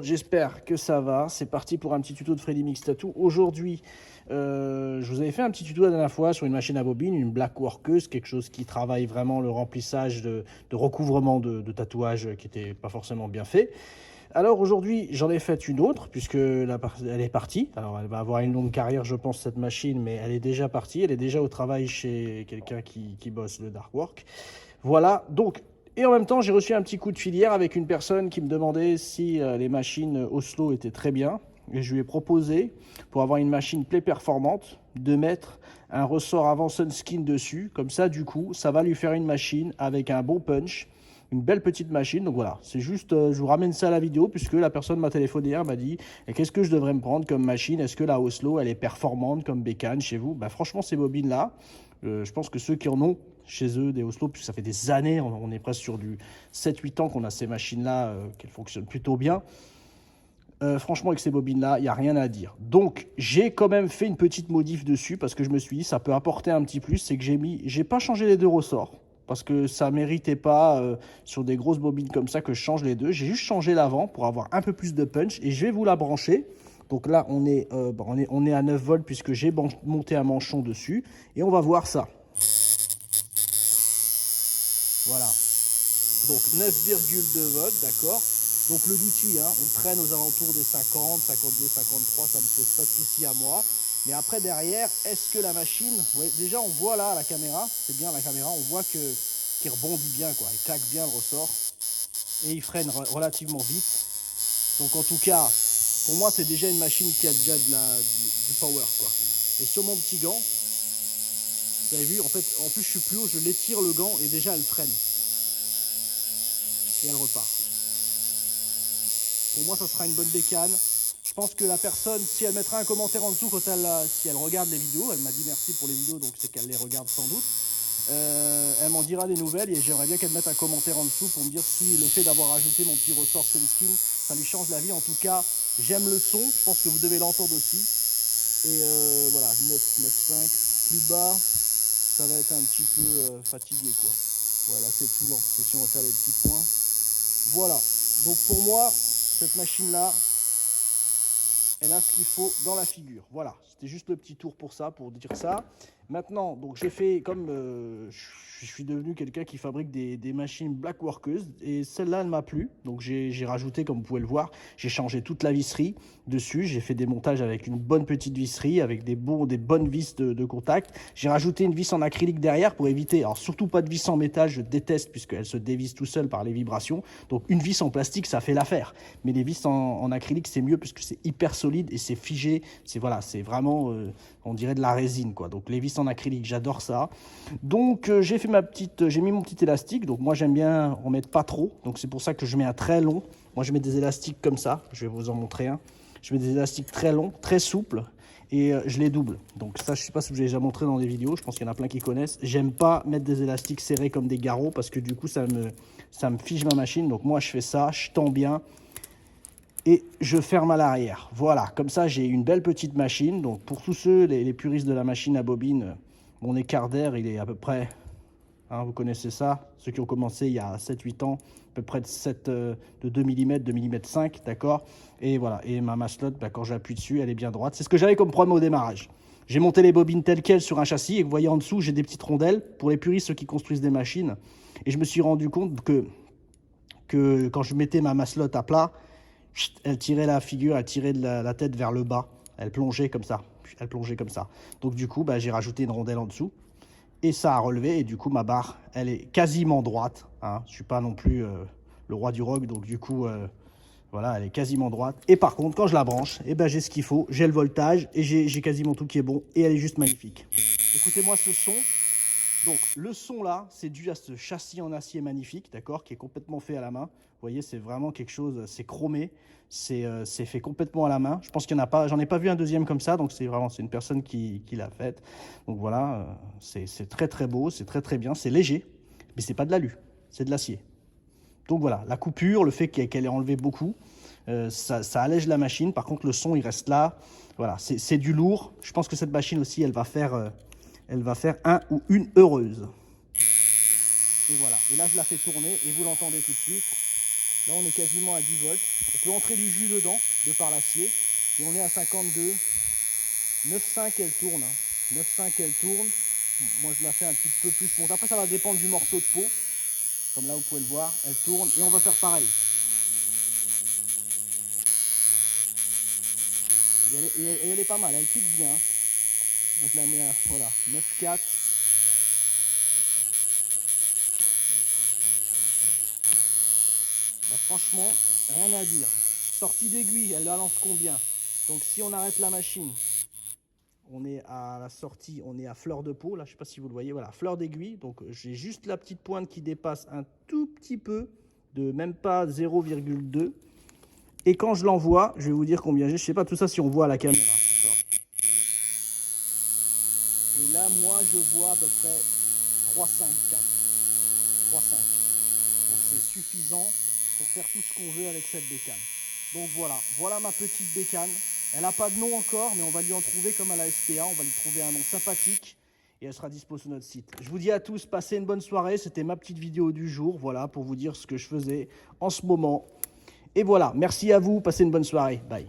monde, j'espère que ça va. C'est parti pour un petit tuto de Freddy Mix Tattoo. Aujourd'hui, je vous avais fait un petit tuto la dernière fois sur une machine à bobine, une Black Workeuse, quelque chose qui travaille vraiment le remplissage de recouvrement de tatouage qui n'était pas forcément bien fait. Alors aujourd'hui, j'en ai fait une autre, puisque elle est partie. Alors elle va avoir une longue carrière, je pense, cette machine, mais elle est déjà partie. Elle est déjà au travail chez quelqu'un qui bosse le dark work. Voilà, donc, et en même temps, j'ai reçu un petit coup de filière avec une personne qui me demandait si les machines Oslo étaient très bien. Et je lui ai proposé, pour avoir une machine play performante, de mettre un ressort avant Sunskin dessus. Comme ça, du coup, ça va lui faire une machine avec un bon punch. Une belle petite machine, donc voilà, c'est juste, je vous ramène ça à la vidéo, puisque la personne m'a téléphoné hier, m'a dit qu'est-ce que je devrais me prendre comme machine, est-ce que la Oslo, elle est performante comme bécane chez vous? Bah, franchement, ces bobines-là, je pense que ceux qui en ont chez eux, des Oslo, puisque ça fait des années, on est presque sur du 7-8 ans qu'on a ces machines-là, qu'elles fonctionnent plutôt bien. Franchement, avec ces bobines-là, il n'y a rien à dire. Donc, j'ai quand même fait une petite modif dessus, parce que je me suis dit, ça peut apporter un petit plus, c'est que j'ai pas changé les deux ressorts, parce que ça ne méritait pas sur des grosses bobines comme ça que je change les deux. J'ai juste changé l'avant pour avoir un peu plus de punch et je vais vous la brancher. Donc là, on est à 9 volts puisque j'ai monté un manchon dessus et on va voir ça. Voilà. Donc 9,2 volts, d'accord. Donc le d'outil, hein, on traîne aux alentours des 50, 52, 53, ça ne me pose pas de souci à moi. Mais après derrière, est-ce que la machine, ouais, déjà on voit là à la caméra, c'est bien la caméra, on voit qu'il rebondit bien, quoi, il claque bien le ressort et il freine relativement vite. Donc en tout cas, pour moi c'est déjà une machine qui a déjà du power, quoi. Et sur mon petit gant, vous avez vu, en fait, en plus je suis plus haut, je l'étire le gant et déjà elle freine. Et elle repart. Pour moi ça sera une bonne bécane. Je pense que la personne, si elle mettra un commentaire en dessous quand si elle regarde les vidéos, elle m'a dit merci pour les vidéos, donc c'est qu'elle les regarde sans doute. Elle m'en dira des nouvelles et j'aimerais bien qu'elle mette un commentaire en dessous pour me dire si le fait d'avoir ajouté mon petit ressort Sunskin, ça lui change la vie. En tout cas, j'aime le son, je pense que vous devez l'entendre aussi. Et voilà, 9,5, plus bas, ça va être un petit peu fatigué, quoi. Voilà, c'est tout lent, c'est si on va faire des petits points. Voilà, donc pour moi, cette machine-là, elle a ce qu'il faut dans la figure. Voilà, c'était juste le petit tour pour ça, pour dire ça. Maintenant, donc j'ai fait comme je suis devenu quelqu'un qui fabrique des machines Black Workeuse et celle-là, elle m'a plu. Donc j'ai rajouté, comme vous pouvez le voir, j'ai changé toute la visserie dessus. J'ai fait des montages avec une bonne petite visserie, avec des bonnes vis de contact. J'ai rajouté une vis en acrylique derrière pour éviter, alors surtout pas de vis en métal, je déteste puisqu'elle se dévisse tout seul par les vibrations. Donc une vis en plastique, ça fait l'affaire. Mais les vis en acrylique, c'est mieux puisque c'est hyper solide et c'est figé. C'est voilà, c'est vraiment, on dirait de la résine, quoi. Donc les vis en acrylique, j'adore ça. Donc j'ai mis mon petit élastique. Donc moi j'aime bien en mettre pas trop. Donc c'est pour ça que je mets un très long. Moi je mets des élastiques comme ça. Je vais vous en montrer un. Je mets des élastiques très longs, très souples et je les double. Donc ça, je sais pas si je vous ai déjà montré dans des vidéos. Je pense qu'il y en a plein qui connaissent. J'aime pas mettre des élastiques serrés comme des garrots parce que du coup ça me fige ma machine. Donc moi je fais ça, je tends bien et je ferme à l'arrière. Voilà, comme ça j'ai une belle petite machine. Donc pour tous ceux, les puristes de la machine à bobine, mon écart d'air il est à peu près, hein, vous connaissez ça, ceux qui ont commencé il y a 7-8 ans, à peu près de 2 mm, 2 mm 5, d'accord. Et voilà, et ma maslotte, bah, quand j'appuie dessus, elle est bien droite. C'est ce que j'avais comme problème au démarrage. J'ai monté les bobines telles quelles sur un châssis, et vous voyez en dessous, j'ai des petites rondelles, pour les puristes, ceux qui construisent des machines. Et je me suis rendu compte que quand je mettais ma maslotte à plat, elle tirait la figure, elle tirait la tête vers le bas, elle plongeait comme ça, Donc du coup, bah, j'ai rajouté une rondelle en dessous, et ça a relevé, et du coup ma barre elle est quasiment droite, hein. Je suis pas non plus le roi du rock, donc du coup voilà, elle est quasiment droite. Et par contre quand je la branche, et ben, j'ai ce qu'il faut, j'ai le voltage et j'ai quasiment tout qui est bon et elle est juste magnifique. Écoutez-moi ce son. Donc le son là, c'est dû à ce châssis en acier magnifique, d'accord, qui est complètement fait à la main. Vous voyez, c'est vraiment quelque chose, c'est chromé, c'est fait complètement à la main. Je pense qu'il n'y en a pas, j'en ai pas vu un deuxième comme ça, donc c'est une personne qui l'a fait. Donc voilà, c'est très très beau, c'est très très bien, c'est léger, mais c'est pas de l'alu, c'est de l'acier. Donc voilà, la coupure, le fait qu'elle ait enlevé beaucoup, ça allège la machine. Par contre, le son, il reste là. Voilà, c'est du lourd. Je pense que cette machine aussi, elle va faire un ou une heureuse. Et voilà, et là je la fais tourner et vous l'entendez tout de suite. Là, on est quasiment à 10 volts. On peut entrer du jus dedans, de par l'acier. Et on est à 52. 9,5 elle tourne. 9,5 elle tourne. Moi, je la fais un petit peu plus. Bon, après, ça va dépendre du morceau de peau. Comme là, vous pouvez le voir. Elle tourne. Et on va faire pareil. Et elle est pas mal. Elle pique bien. Moi, je la mets à voilà, 9,4. Bah, franchement, rien à dire. Sortie d'aiguille, elle la lance combien? Donc si on arrête la machine, on est à la sortie, on est à fleur de peau. Là, je sais pas si vous le voyez. Voilà, fleur d'aiguille. Donc j'ai juste la petite pointe qui dépasse un tout petit peu, de même pas 0,2. Et quand je l'envoie, je vais vous dire combien j'ai. Je sais pas tout ça si on voit à la caméra. Et là, moi, je vois à peu près 3,5, 4. 3,5. Donc c'est suffisant pour faire tout ce qu'on veut avec cette bécane. Donc voilà ma petite bécane. Elle n'a pas de nom encore, mais on va lui en trouver comme à la SPA. On va lui trouver un nom sympathique et elle sera dispo sur notre site. Je vous dis à tous, passez une bonne soirée. C'était ma petite vidéo du jour, voilà, pour vous dire ce que je faisais en ce moment. Et voilà, merci à vous, passez une bonne soirée. Bye.